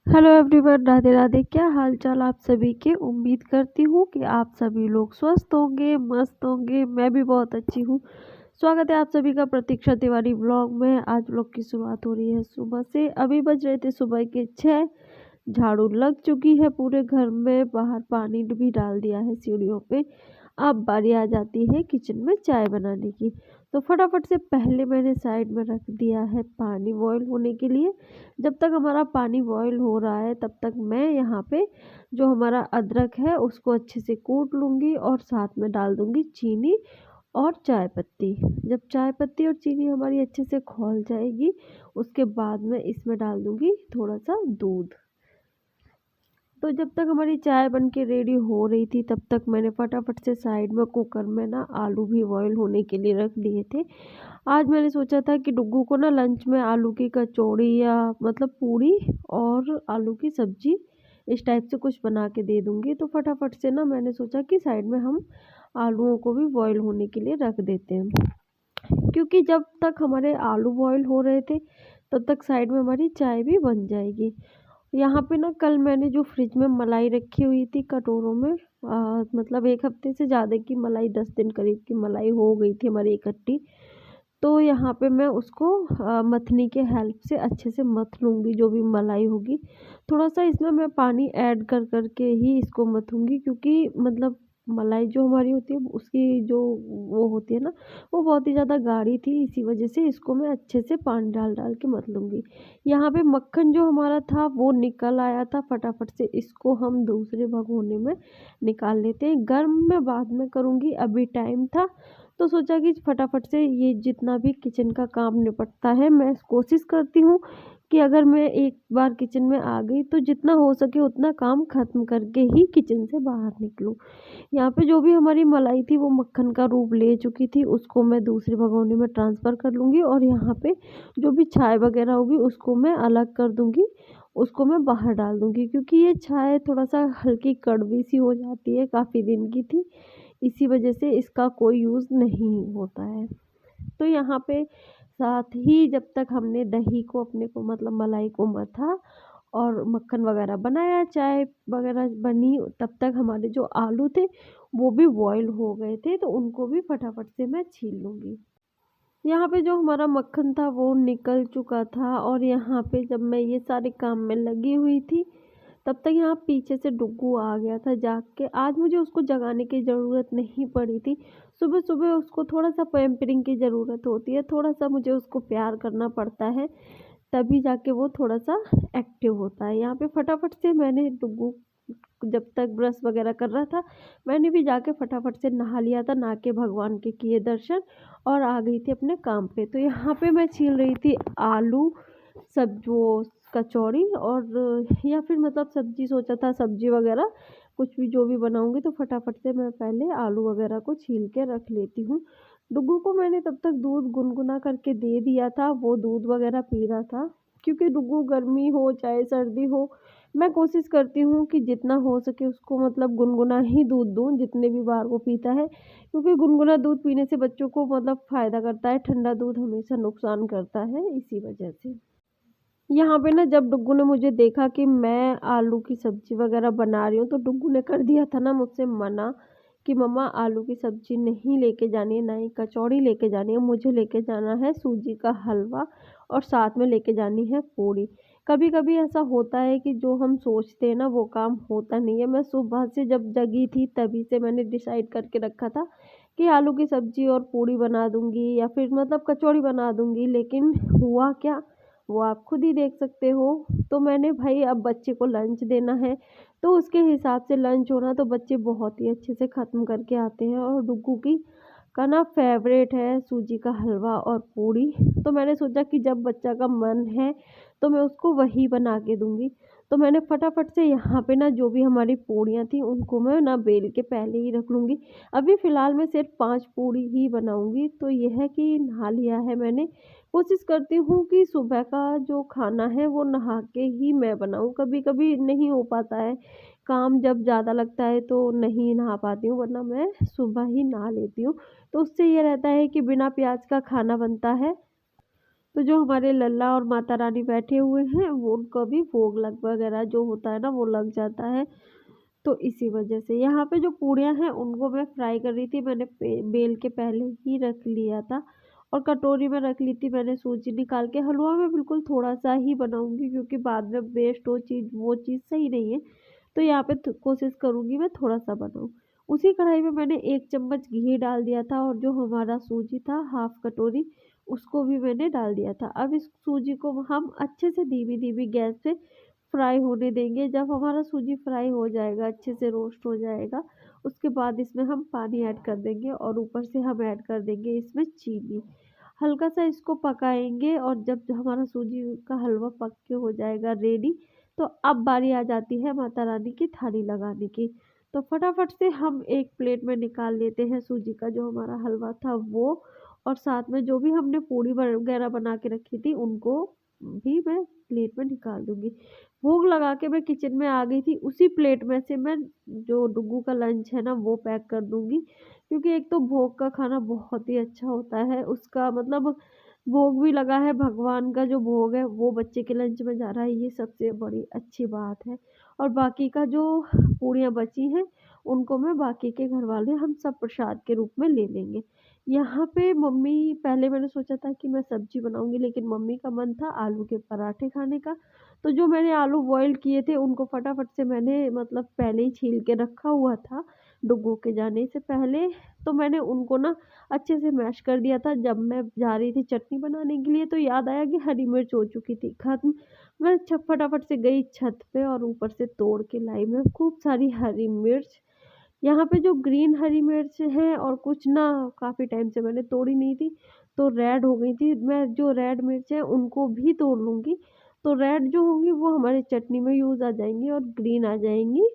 Hello everyone, Radhe Radhe. क्या हाल चाल आप सभी के। उम्मीद करती हूँ कि आप सभी लोग स्वस्थ होंगे, मस्त होंगे। मैं भी बहुत अच्छी हूँ। स्वागत है आप सभी का प्रतीक्षा तिवारी व्लॉग में। आज व्लॉग की शुरुआत हो रही है सुबह से। अभी बज रहे थे सुबह के 6। झाड़ू लग चुकी है पूरे घर में, बाहर पानी भी डाल दिया है सीढ़ियों पे। अब बारी आ जाती है किचन में चाय बनाने की। तो फटाफट से पहले मैंने साइड में रख दिया है पानी बॉईल होने के लिए। जब तक हमारा पानी बॉईल हो रहा है तब तक मैं यहाँ पे जो हमारा अदरक है उसको अच्छे से कूट लूँगी और साथ में डाल दूँगी चीनी और चाय पत्ती। जब चाय पत्ती और चीनी हमारी अच्छे से खौल जाएगी उसके बाद में इसमें डाल दूँगी थोड़ा सा दूध। तो जब तक हमारी चाय बन के रेडी हो रही थी तब तक मैंने फटाफट से साइड में कुकर में ना आलू भी बॉईल होने के लिए रख दिए थे। आज मैंने सोचा था कि डुग्गू को ना लंच में आलू की कचौड़ी या मतलब पूड़ी और आलू की सब्जी इस टाइप से कुछ बना के दे दूंगी। तो फटाफट से ना मैंने सोचा कि साइड में हम आलूओं को भी बॉईल होने के लिए रख देते हैं, क्योंकि जब तक हमारे आलू बॉईल हो रहे थे तब तक साइड में हमारी चाय भी बन जाएगी। यहाँ पे ना कल मैंने जो फ्रिज में मलाई रखी हुई थी कटोरों में, मतलब 1 हफ्ते से ज़्यादा की मलाई, 10 दिन करीब की मलाई हो गई थी हमारी इकट्ठी। तो यहाँ पे मैं उसको मथनी के हेल्प से अच्छे से मथ लूँगी जो भी मलाई होगी। थोड़ा सा इसमें मैं पानी ऐड कर कर के ही इसको मथूँगी, क्योंकि मतलब मलाई जो हमारी होती है उसकी जो वो होती है ना, वो बहुत ही ज़्यादा गाढ़ी थी। इसी वजह से इसको मैं अच्छे से पानी डाल डाल के मथ लूँगी। यहाँ पे मक्खन जो हमारा था वो निकल आया था। फटाफट से इसको हम दूसरे भगोने में निकाल लेते हैं। गर्म मैं बाद में करूँगी, अभी टाइम था तो सोचा कि फटाफट से ये जितना भी किचन का काम निपटता है, मैं कोशिश करती हूँ कि अगर मैं एक बार किचन में आ गई तो जितना हो सके उतना काम ख़त्म करके ही किचन से बाहर निकलूँ। यहाँ पे जो भी हमारी मलाई थी वो मक्खन का रूप ले चुकी थी, उसको मैं दूसरे भगोने में ट्रांसफ़र कर लूँगी और यहाँ पे जो भी छाय वगैरह होगी उसको मैं अलग कर दूँगी, उसको मैं बाहर डाल दूँगी, क्योंकि ये छाय थोड़ा सा हल्की कड़वी सी हो जाती है, काफ़ी दिन की थी। इसी वजह से इसका कोई यूज़ नहीं होता है। तो यहाँ पे साथ ही जब तक हमने दही को अपने को मतलब मलाई को मथा और मक्खन वगैरह बनाया, चाय वगैरह बनी, तब तक हमारे जो आलू थे वो भी बॉईल हो गए थे। तो उनको भी फटाफट से मैं छील लूँगी। यहाँ पे जो हमारा मक्खन था वो निकल चुका था और यहाँ पे जब मैं ये सारे काम में लगी हुई थी तब तक यहाँ पीछे से डुग्गू आ गया था जाग के। आज मुझे उसको जगाने की ज़रूरत नहीं पड़ी थी। सुबह सुबह उसको थोड़ा सा पैम्परिंग की ज़रूरत होती है, थोड़ा सा मुझे उसको प्यार करना पड़ता है, तभी जाके वो थोड़ा सा एक्टिव होता है। यहाँ पे फटाफट से मैंने डुग्गू जब तक ब्रश वगैरह कर रहा था मैंने भी जाके फटाफट से नहा लिया था, नहा के भगवान के किए दर्शन और आ गई थी अपने काम पे। तो यहाँ पे मैं छील रही थी आलू, सब जो कचौड़ी और या फिर मतलब सब्जी, सोचा था सब्जी वगैरह कुछ भी जो भी बनाऊंगी तो फटाफट से मैं पहले आलू वगैरह को छील के रख लेती हूँ। डुग्गू को मैंने तब तक दूध गुनगुना करके दे दिया था, वो दूध वगैरह पी रहा था। क्योंकि डुग्गू गर्मी हो चाहे सर्दी हो, मैं कोशिश करती हूँ कि जितना हो सके उसको मतलब गुनगुना ही दूध दूँ जितने भी बार वो पीता है, क्योंकि गुनगुना दूध पीने से बच्चों को मतलब फ़ायदा करता है, ठंडा दूध हमेशा नुकसान करता है। इसी वजह से यहाँ पे ना जब डुग्गू ने मुझे देखा कि मैं आलू की सब्जी वगैरह बना रही हूँ तो डुग्गू ने कर दिया था ना मुझसे मना कि मम्मा आलू की सब्जी नहीं लेके जानी है, ना ही कचौड़ी लेके जानी है, मुझे लेके जाना है सूजी का हलवा और साथ में लेके जानी है पूड़ी। कभी कभी ऐसा होता है कि जो हम सोचते हैं ना वो काम होता नहीं है। मैं सुबह से जब जगी थी तभी से मैंने डिसाइड करके रखा था कि आलू की सब्जी और पूड़ी बना दूंगी या फिर मतलब कचौड़ी बना दूंगी, लेकिन हुआ क्या वो आप खुद ही देख सकते हो। तो मैंने भाई अब बच्चे को लंच देना है तो उसके हिसाब से लंच होना, तो बच्चे बहुत ही अच्छे से ख़त्म करके आते हैं और डुग्गू की का ना फेवरेट है सूजी का हलवा और पूड़ी। तो मैंने सोचा कि जब बच्चा का मन है तो मैं उसको वही बना के दूंगी। तो मैंने फटाफट से यहाँ पे ना जो भी हमारी पूड़ियाँ थी उनको मैं ना बेल के पहले ही रख लूँगी। अभी फ़िलहाल मैं सिर्फ 5 पूड़ी ही बनाऊँगी। तो यह है कि नहा लिया है मैंने। कोशिश करती हूँ कि सुबह का जो खाना है वो नहा के ही मैं बनाऊँ। कभी कभी नहीं हो पाता है, काम जब ज़्यादा लगता है तो नहीं नहा पाती हूँ, वरना मैं सुबह ही नहा लेती हूँ। तो उससे ये रहता है कि बिना प्याज का खाना बनता है तो जो हमारे लल्ला और माता रानी बैठे हुए हैं वो उनको भी भोग लग वगैरह जो होता है ना वो लग जाता है। तो इसी वजह से यहाँ पे जो पूड़ियाँ हैं उनको मैं फ्राई कर रही थी, मैंने बेल के पहले ही रख लिया था और कटोरी में रख ली थी मैंने सूजी निकाल के। हलवा मैं बिल्कुल थोड़ा सा ही बनाऊंगी क्योंकि बाद में वेस्ट वो चीज़ सही नहीं है। तो यहाँ पे कोशिश करूंगी मैं थोड़ा सा बनाऊं। उसी कढ़ाई में मैंने 1 चम्मच घी डाल दिया था और जो हमारा सूजी था हाफ कटोरी उसको भी मैंने डाल दिया था। अब इस सूजी को हम अच्छे से धीमी धीमी गैस पे फ्राई होने देंगे। जब हमारा सूजी फ्राई हो जाएगा, अच्छे से रोस्ट हो जाएगा, उसके बाद इसमें हम पानी ऐड कर देंगे और ऊपर से हम ऐड कर देंगे इसमें चीनी। हल्का सा इसको पकाएंगे और जब हमारा सूजी का हलवा पक के हो जाएगा रेडी, तो अब बारी आ जाती है माता रानी की थाली लगाने की। तो फटाफट से हम एक प्लेट में निकाल लेते हैं सूजी का जो हमारा हलवा था वो, और साथ में जो भी हमने पूड़ी वगैरह बना के रखी थी उनको भी मैं प्लेट में निकाल दूंगी। भोग लगा के मैं किचन में आ गई थी, उसी प्लेट में से मैं जो डुग्गू का लंच है ना वो पैक कर दूंगी। क्योंकि एक तो भोग का खाना बहुत ही अच्छा होता है, उसका मतलब भोग भी लगा है, भगवान का जो भोग है वो बच्चे के लंच में जा रहा है, ये सबसे बड़ी अच्छी बात है। और बाकी का जो पूड़ियाँ बची हैं उनको मैं बाकी के घर वाले हम सब प्रसाद के रूप में ले लेंगे। यहाँ पे मम्मी, पहले मैंने सोचा था कि मैं सब्जी बनाऊंगी लेकिन मम्मी का मन था आलू के पराठे खाने का। तो जो मैंने आलू बॉईल किए थे उनको फटाफट से मैंने मतलब पहले ही छील के रखा हुआ था डुग्गू के जाने से पहले। तो मैंने उनको ना अच्छे से मैश कर दिया था। जब मैं जा रही थी चटनी बनाने के लिए तो याद आया कि हरी मिर्च हो चुकी थी खत्म। मैं फटाफट से गई छत पे और ऊपर से तोड़ के लाई मैं खूब सारी हरी मिर्च। यहाँ पे जो ग्रीन हरी मिर्च है और कुछ ना काफ़ी टाइम से मैंने तोड़ी नहीं थी तो रेड हो गई थी, मैं जो रेड मिर्च है उनको भी तोड़ लूँगी। तो रेड जो होंगी वो हमारे चटनी में यूज़ आ जाएंगी और ग्रीन आ जाएंगी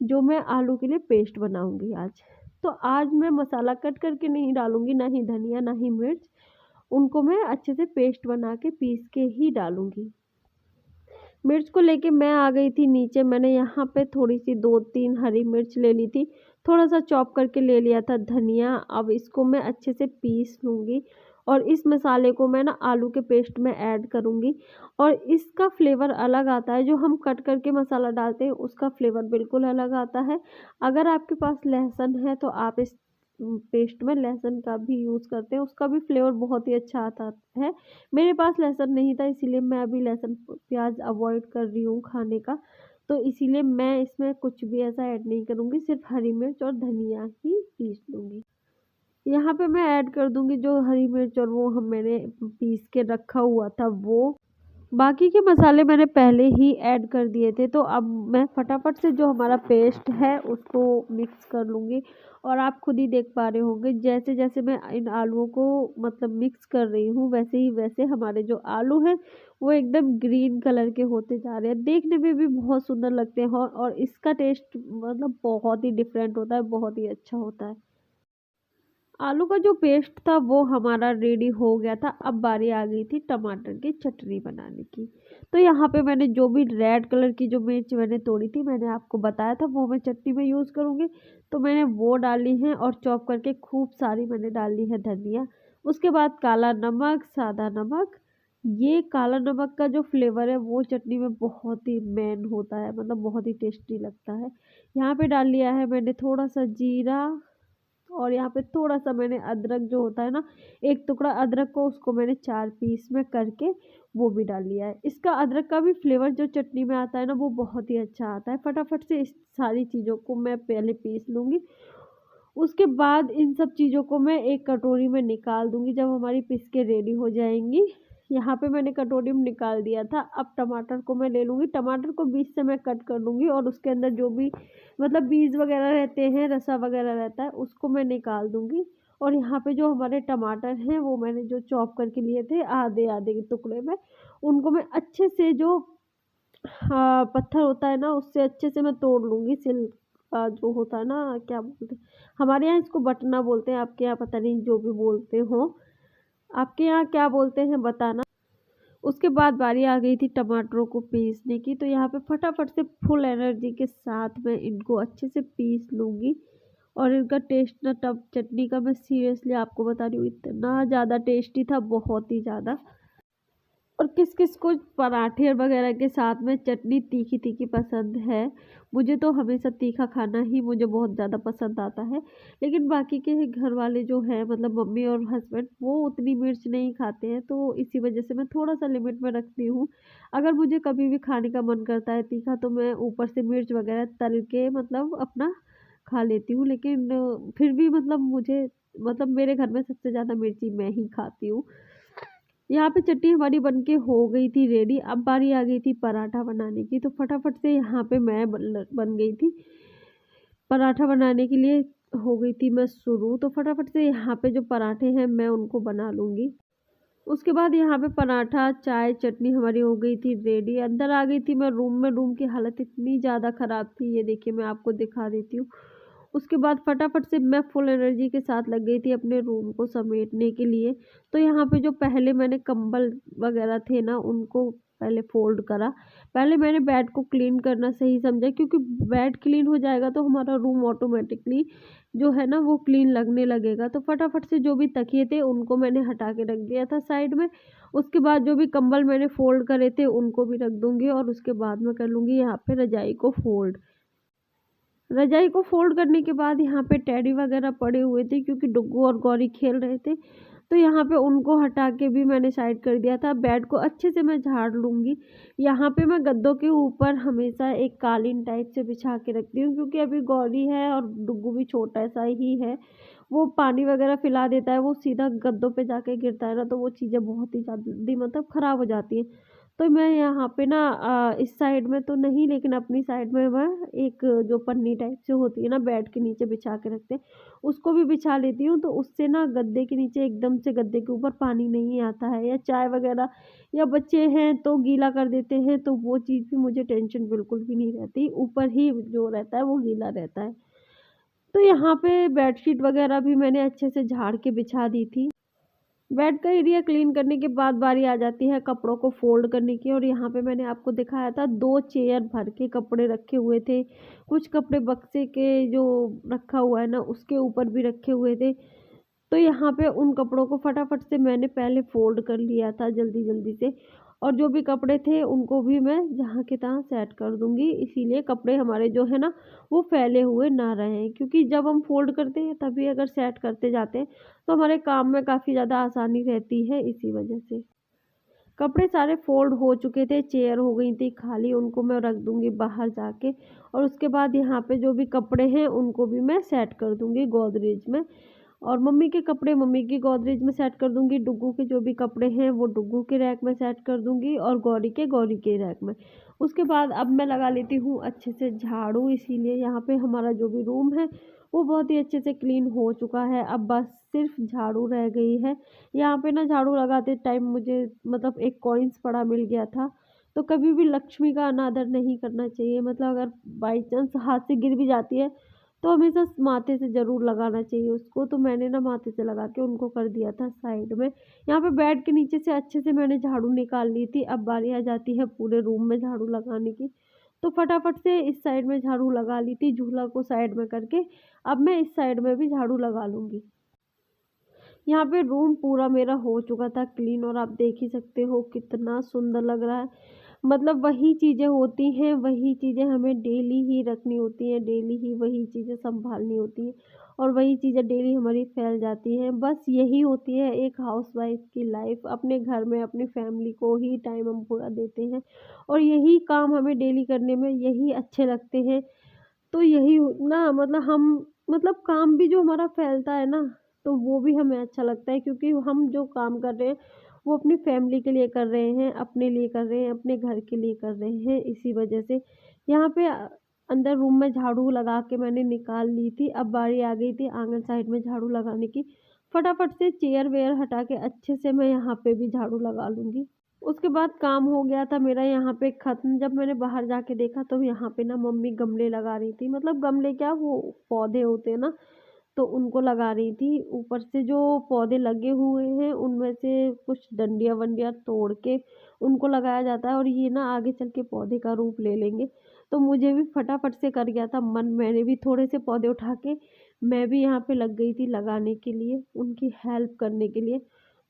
जो मैं आलू के लिए पेस्ट बनाऊंगी आज। तो आज मैं मसाला कट करके नहीं डालूंगी, ना ही धनिया ना ही मिर्च, उनको मैं अच्छे से पेस्ट बना के पीस के ही डालूंगी। मिर्च को लेके मैं आ गई थी नीचे, मैंने यहाँ पे थोड़ी सी 2-3 हरी मिर्च ले ली थी, थोड़ा सा चॉप करके ले लिया था धनिया। अब इसको मैं अच्छे से पीस लूँगी और इस मसाले को मैं ना आलू के पेस्ट में ऐड करूँगी और इसका फ्लेवर अलग आता है। जो हम कट करके मसाला डालते हैं उसका फ्लेवर बिल्कुल अलग आता है। अगर आपके पास लहसुन है तो आप इस पेस्ट में लहसुन का भी यूज़ करते हैं, उसका भी फ्लेवर बहुत ही अच्छा आता है। मेरे पास लहसुन नहीं था इसीलिए मैं अभी लहसुन प्याज अवॉइड कर रही हूँ खाने का। तो इसीलिए मैं इसमें कुछ भी ऐसा ऐड नहीं करूँगी, सिर्फ हरी मिर्च और धनिया ही पीस लूँगी। यहाँ पे मैं ऐड कर दूँगी जो हरी मिर्च और वो हम मैंने पीस के रखा हुआ था वो। बाकी के मसाले मैंने पहले ही ऐड कर दिए थे। तो अब मैं फटाफट से जो हमारा पेस्ट है उसको मिक्स कर लूँगी। और आप खुद ही देख पा रहे होंगे जैसे जैसे मैं इन आलूओं को मतलब मिक्स कर रही हूँ वैसे ही वैसे हमारे जो आलू हैं वो एकदम ग्रीन कलर के होते जा रहे हैं, देखने में भी बहुत सुंदर लगते हैं और इसका टेस्ट मतलब बहुत ही डिफरेंट होता है, बहुत ही अच्छा होता है। आलू का जो पेस्ट था वो हमारा रेडी हो गया था। अब बारी आ गई थी टमाटर की चटनी बनाने की। तो यहाँ पे मैंने जो भी रेड कलर की जो मिर्च मैंने तोड़ी थी, मैंने आपको बताया था वो मैं चटनी में यूज़ करूँगी, तो मैंने वो डाली है और चॉप करके खूब सारी मैंने डाली है धनिया। उसके बाद काला नमक, सादा नमक। ये काला नमक का जो फ्लेवर है वो चटनी में बहुत ही मेन होता है, मतलब बहुत ही टेस्टी लगता है। यहाँ पे डाल लिया है मैंने थोड़ा सा जीरा और यहाँ पे थोड़ा सा मैंने अदरक जो होता है ना, एक टुकड़ा अदरक को उसको मैंने 4 पीस में करके वो भी डाल लिया है। इसका अदरक का भी फ्लेवर जो चटनी में आता है ना वो बहुत ही अच्छा आता है। फटाफट से इस सारी चीज़ों को मैं पहले पीस लूँगी, उसके बाद इन सब चीज़ों को मैं एक कटोरी में निकाल दूँगी जब हमारी पीस के रेडी हो जाएंगी। यहाँ पे मैंने कटोरी में निकाल दिया था। अब टमाटर को मैं ले लूँगी, टमाटर को बीच से मैं कट कर लूँगी और उसके अंदर जो भी मतलब बीज वगैरह रहते हैं, रसा वगैरह रहता है, उसको मैं निकाल दूँगी। और यहाँ पे जो हमारे टमाटर हैं वो मैंने जो चॉप करके लिए थे आधे आधे के टुकड़े में, उनको मैं अच्छे से जो पत्थर होता है ना उससे अच्छे से मैं तोड़ लूँगी। सिल का जो होता है ना, क्या बोलते हैं, हमारे यहाँ इसको बटना बोलते हैं, आपके यहाँ पता नहीं जो भी बोलते हो, आपके यहाँ क्या बोलते हैं बताना। उसके बाद बारी आ गई थी टमाटरों को पीसने की। तो यहाँ पे फटाफट से फुल एनर्जी के साथ मैं इनको अच्छे से पीस लूँगी। और इनका टेस्ट ना टब चटनी का मैं सीरियसली आपको बता रही हूँ इतना ज़्यादा टेस्टी था, बहुत ही ज़्यादा। और किस किस को पराठे वगैरह के साथ में चटनी तीखी तीखी पसंद है। मुझे तो हमेशा तीखा खाना ही मुझे बहुत ज़्यादा पसंद आता है। लेकिन बाकी के घर वाले जो हैं मतलब मम्मी और हस्बैंड वो उतनी मिर्च नहीं खाते हैं, तो इसी वजह से मैं थोड़ा सा लिमिट में रखती हूँ। अगर मुझे कभी भी खाने का मन करता है तीखा तो मैं ऊपर से मिर्च वगैरह तल के मतलब अपना खा लेती हूँ। लेकिन फिर भी मतलब मुझे मतलब मेरे घर में सबसे ज़्यादा मिर्ची मैं ही खाती हूँ। यहाँ पे चटनी हमारी बन के हो गई थी रेडी। अब बारी आ गई थी पराठा बनाने की, तो फटाफट से यहाँ पे मैं बन गई थी पराठा बनाने के लिए। हो गई थी मैं शुरू, तो फटाफट से यहाँ पे जो पराठे हैं मैं उनको बना लूँगी। उसके बाद यहाँ पे पराठा, चाय, चटनी हमारी हो गई थी रेडी। अंदर आ गई थी मैं रूम में, रूम की हालत इतनी ज़्यादा ख़राब थी, ये देखिए मैं आपको दिखा देती हूँ। उसके बाद फटाफट से मैं फुल एनर्जी के साथ लग गई थी अपने रूम को समेटने के लिए। तो यहाँ पे जो पहले मैंने कंबल वगैरह थे ना उनको पहले फ़ोल्ड करा। पहले मैंने बेड को क्लीन करना सही समझा, क्योंकि बेड क्लीन हो जाएगा तो हमारा रूम ऑटोमेटिकली जो है ना वो क्लीन लगने लगेगा। तो फटाफट से जो भी तकिए थे उनको मैंने हटा के रख दिया था साइड में। उसके बाद जो भी कंबल मैंने फ़ोल्ड करे थे उनको भी रख दूँगी, और उसके बाद मैं कर लूँगी यहाँ पे रज़ाई को फ़ोल्ड। रजाई को फ़ोल्ड करने के बाद यहाँ पे टेडी वगैरह पड़े हुए थे, क्योंकि डुग्गू और गौरी खेल रहे थे। तो यहाँ पे उनको हटा के भी मैंने साइड कर दिया था। बेड को अच्छे से मैं झाड़ लूँगी। यहाँ पे मैं गद्दों के ऊपर हमेशा एक कालीन टाइप से बिछा के रखती हूँ, क्योंकि अभी गौरी है और डुग्गू भी छोटा-सा ही है। वो पानी वगैरह पिला देता है, वो सीधा गद्दों पे जाके गिरता है ना, तो वो चीज़ें बहुत ही जल्दी मतलब ख़राब हो जाती हैं। तो मैं यहाँ पे ना इस साइड में तो नहीं, लेकिन अपनी साइड में मैं एक जो पन्नी टाइप से होती है ना बेड के नीचे बिछा के रखते हैं, उसको भी बिछा लेती हूँ। तो उससे ना गद्दे के नीचे एकदम से गद्दे के ऊपर पानी नहीं आता है, या चाय वगैरह या बच्चे हैं तो गीला कर देते हैं, तो वो चीज़ भी मुझे टेंशन बिल्कुल भी नहीं रहती। ऊपर ही जो रहता है वो गीला रहता है। तो यहाँ पे बेडशीट वगैरह भी मैंने अच्छे से झाड़ के बिछा दी थी। बेड का एरिया क्लीन करने के बाद बारी आ जाती है कपड़ों को फ़ोल्ड करने की, और यहाँ पे मैंने आपको दिखाया था 2 चेयर भर के कपड़े रखे हुए थे। कुछ कपड़े बक्से के जो रखा हुआ है ना उसके ऊपर भी रखे हुए थे। तो यहाँ पे उन कपड़ों को फटाफट से मैंने पहले फ़ोल्ड कर लिया था जल्दी-जल्दी से, और जो भी कपड़े थे उनको भी मैं जहाँ के तहाँ सेट कर दूँगी। इसीलिए कपड़े हमारे जो है ना वो फैले हुए ना रहें, क्योंकि जब हम फ़ोल्ड करते हैं तभी अगर सेट करते जाते हैं तो हमारे काम में काफ़ी ज़्यादा आसानी रहती है, इसी वजह से। कपड़े सारे फ़ोल्ड हो चुके थे, चेयर हो गई थी खाली, उनको मैं रख दूँगी बाहर जाके, और उसके बाद यहाँ पे जो भी कपड़े हैं उनको भी मैं सेट कर दूँगी गोदरेज में। और मम्मी के कपड़े मम्मी की गोदरेज में सेट कर दूँगी, डुग्गू के जो भी कपड़े हैं वो डुग्गू के रैक में सेट कर दूँगी, और गौरी के रैक में। उसके बाद अब मैं लगा लेती हूँ अच्छे से झाड़ू, इसीलिए यहाँ पे हमारा जो भी रूम है वो बहुत ही अच्छे से क्लीन हो चुका है। अब बस सिर्फ झाड़ू रह गई है। यहाँ पे ना झाड़ू लगाते टाइम मुझे मतलब एक कॉइन्स पड़ा मिल गया था। तो कभी भी लक्ष्मी का अनादर नहीं करना चाहिए, मतलब अगर बाई चांस हाथ से गिर भी जाती है तो हमेशा माथे से ज़रूर लगाना चाहिए उसको। तो मैंने ना माथे से लगा के उनको कर दिया था साइड में। यहाँ पे बेड के नीचे से अच्छे से मैंने झाड़ू निकाल ली थी। अब बारी आ जाती है पूरे रूम में झाड़ू लगाने की। तो फटाफट से इस साइड में झाड़ू लगा ली थी, झूला को साइड में करके। अब मैं इस साइड में भी झाड़ू लगा लूँगी। यहाँ पे रूम पूरा मेरा हो चुका था क्लीन, और आप देख ही सकते हो कितना सुंदर लग रहा है। मतलब वही चीज़ें होती हैं, वही चीज़ें हमें डेली ही रखनी होती हैं, डेली ही वही चीज़ें सँभालनी होती हैं, और वही चीज़ें डेली हमारी फैल जाती हैं। बस यही होती है एक हाउसवाइफ़ की लाइफ़। अपने घर में अपनी फैमिली को ही टाइम हम पूरा देते हैं, और यही काम हमें डेली करने में यही अच्छे लगते हैं। तो यही ना मतलब हम मतलब काम भी जो हमारा फैलता है ना, तो वो भी हमें अच्छा लगता है, क्योंकि हम जो काम कर रहे हैं वो अपनी फैमिली के लिए कर रहे हैं, अपने लिए कर रहे हैं, अपने घर के लिए कर रहे हैं। इसी वजह से यहाँ पे अंदर रूम में झाड़ू लगा के मैंने निकाल ली थी। अब बारी आ गई थी आंगन साइड में झाड़ू लगाने की। फटाफट से चेयर वेयर हटा के अच्छे से मैं यहाँ पे भी झाड़ू लगा लूँगी। उसके बाद काम हो गया था मेरा यहाँ पे ख़त्म। जब मैंने बाहर जाके देखा तो यहाँ पे ना मम्मी गमले लगा रही थी, मतलब गमले क्या वो पौधे होते हैं ना, तो उनको लगा रही थी। ऊपर से जो पौधे लगे हुए हैं उनमें से कुछ डंडियाँ वंडियाँ तोड़ के उनको लगाया जाता है, और ये ना आगे चल के पौधे का रूप ले लेंगे। तो मुझे भी फटाफट से कर गया था मन, मैंने भी थोड़े से पौधे उठा के मैं भी यहाँ पे लग गई थी लगाने के लिए, उनकी हेल्प करने के लिए।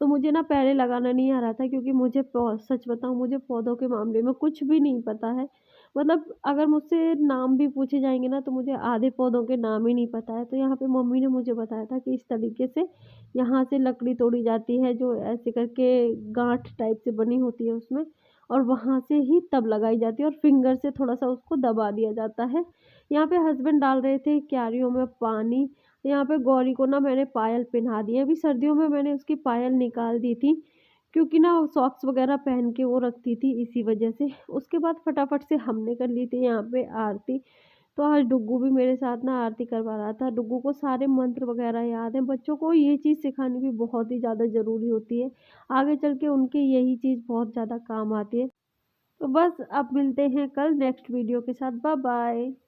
तो मुझे ना पहले लगाना नहीं आ रहा था, क्योंकि मुझे सच बताऊँ, मुझे पौधों के मामले में कुछ भी नहीं पता है। मतलब अगर मुझसे नाम भी पूछे जाएँगे ना, तो मुझे आधे पौधों के नाम ही नहीं पता है। तो यहाँ पे मम्मी ने मुझे बताया था कि इस तरीके से यहाँ से लकड़ी तोड़ी जाती है, जो ऐसे करके गाँठ टाइप से बनी होती है उसमें, और वहाँ से ही तब लगाई जाती है और फिंगर से थोड़ा-सा उसको दबा दिया जाता है। यहाँ पे हस्बैंड डाल रहे थे क्यारियों में पानी। यहाँ पे गौरी को ना मैंने पायल पहना दी है। अभी सर्दियों में मैंने उसकी पायल निकाल दी थी, क्योंकि ना सॉक्स वग़ैरह पहन के वो रखती थी, इसी वज़ह से। उसके बाद फटाफट से हमने कर ली थी यहाँ पे आरती। तो आज डुग्गू भी मेरे साथ ना आरती करवा रहा था। डुग्गू को सारे मंत्र वग़ैरह याद हैं। बच्चों को ये चीज़ सिखानी भी बहुत ही ज़्यादा ज़रूरी होती है। आगे चल के उनके यही चीज़ बहुत ज़्यादा काम आती है। तो बस अब मिलते हैं कल नेक्स्ट वीडियो के साथ। Bye bye.